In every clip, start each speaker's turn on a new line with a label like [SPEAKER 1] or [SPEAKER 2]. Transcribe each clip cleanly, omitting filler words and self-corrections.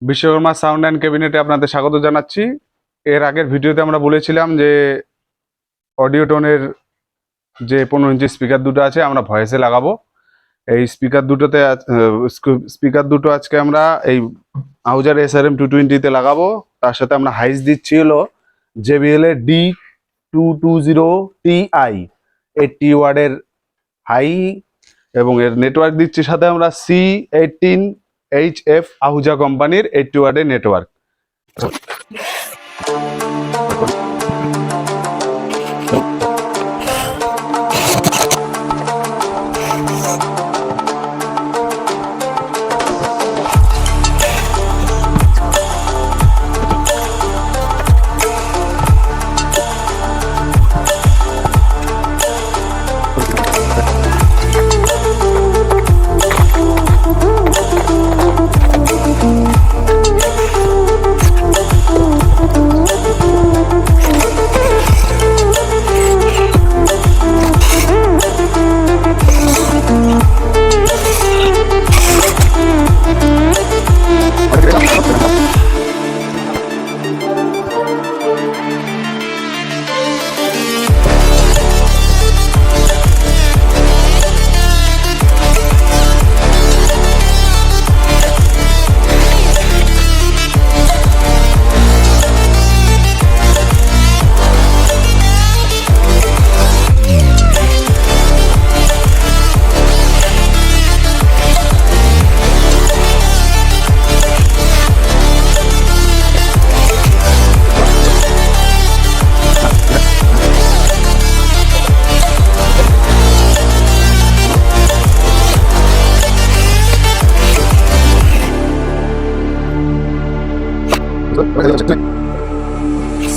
[SPEAKER 1] Vishwakarma sound and ক্যাবিনেটে আপনাদের স্বাগত জানাচ্ছি। এর আগের ভিডিওতে আমরা বলেছিলাম যে অডিও টোনের যে 15 ইঞ্চি স্পিকার দুটো আছে আমরা ভয়েসে লাগাবো। এই স্পিকার দুটো আজকে আমরা এই আউজার SRM 220 লাগাবো। তার সাথে আমরা হাইস দিচ্ছি হলো JBL এর D220Ti 80 ওয়ার্ডের হাই, এবং এর নেটওয়ার্ক দিচ্ছি সাথে আমরা C18HF আহুজা কোম্পানির 80 ওয়ার্ডের network.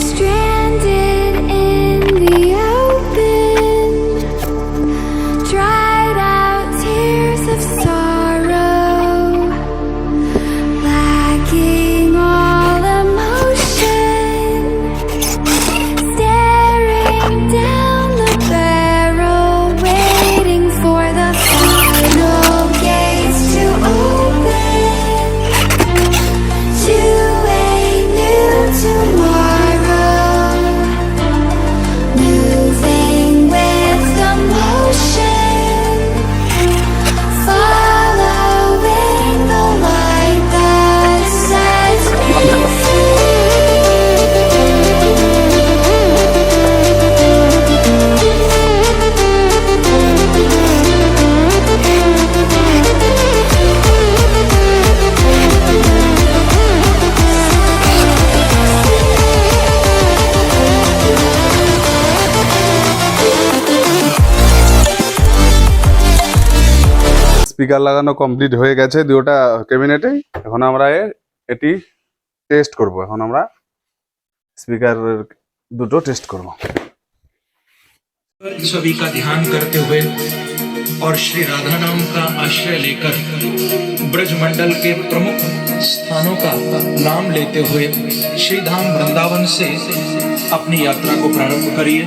[SPEAKER 2] Stranded in the open, dried out tears of sorrow, lacking all emotion, staring down the barrel, waiting for the final gates to open to a new tomorrow, moving with the motion, following the light that sets me
[SPEAKER 1] speaker লাগানো complete হয়ে গেছে দুটো ক্যাবিনেটে। এখন আমরা এটি test করব। এখন আমরা স্পিকার দুটো টেস্ট করব।
[SPEAKER 3] छवि का ध्यान करते हुए और श्री राधा नाम का आश्रय लेकर ब्रजमंडल के प्रमुख स्थानों का नाम लेते हुए श्री धाम वृंदावन से अपनी यात्रा को प्रारंभ करिए।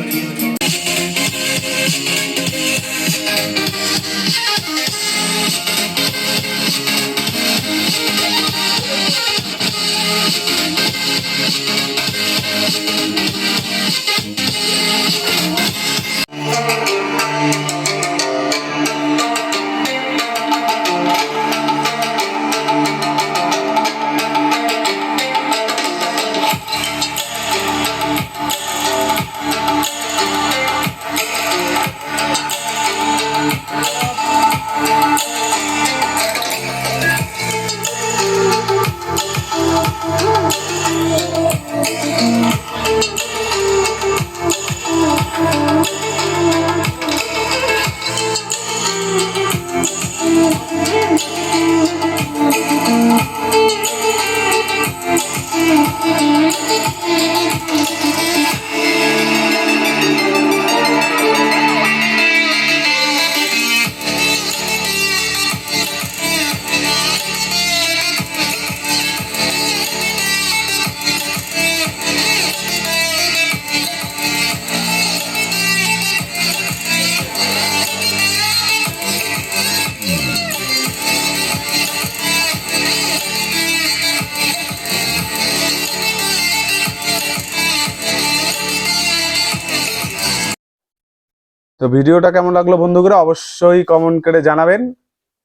[SPEAKER 1] তো ভিডিওটা কেমন লাগলো বন্ধুরা অবশ্যই কমেন্ট করে জানাবেন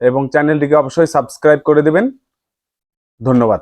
[SPEAKER 1] এবং চ্যানেলটিকে অবশ্যই সাবস্ক্রাইব করে দেবেন। ধন্যবাদ।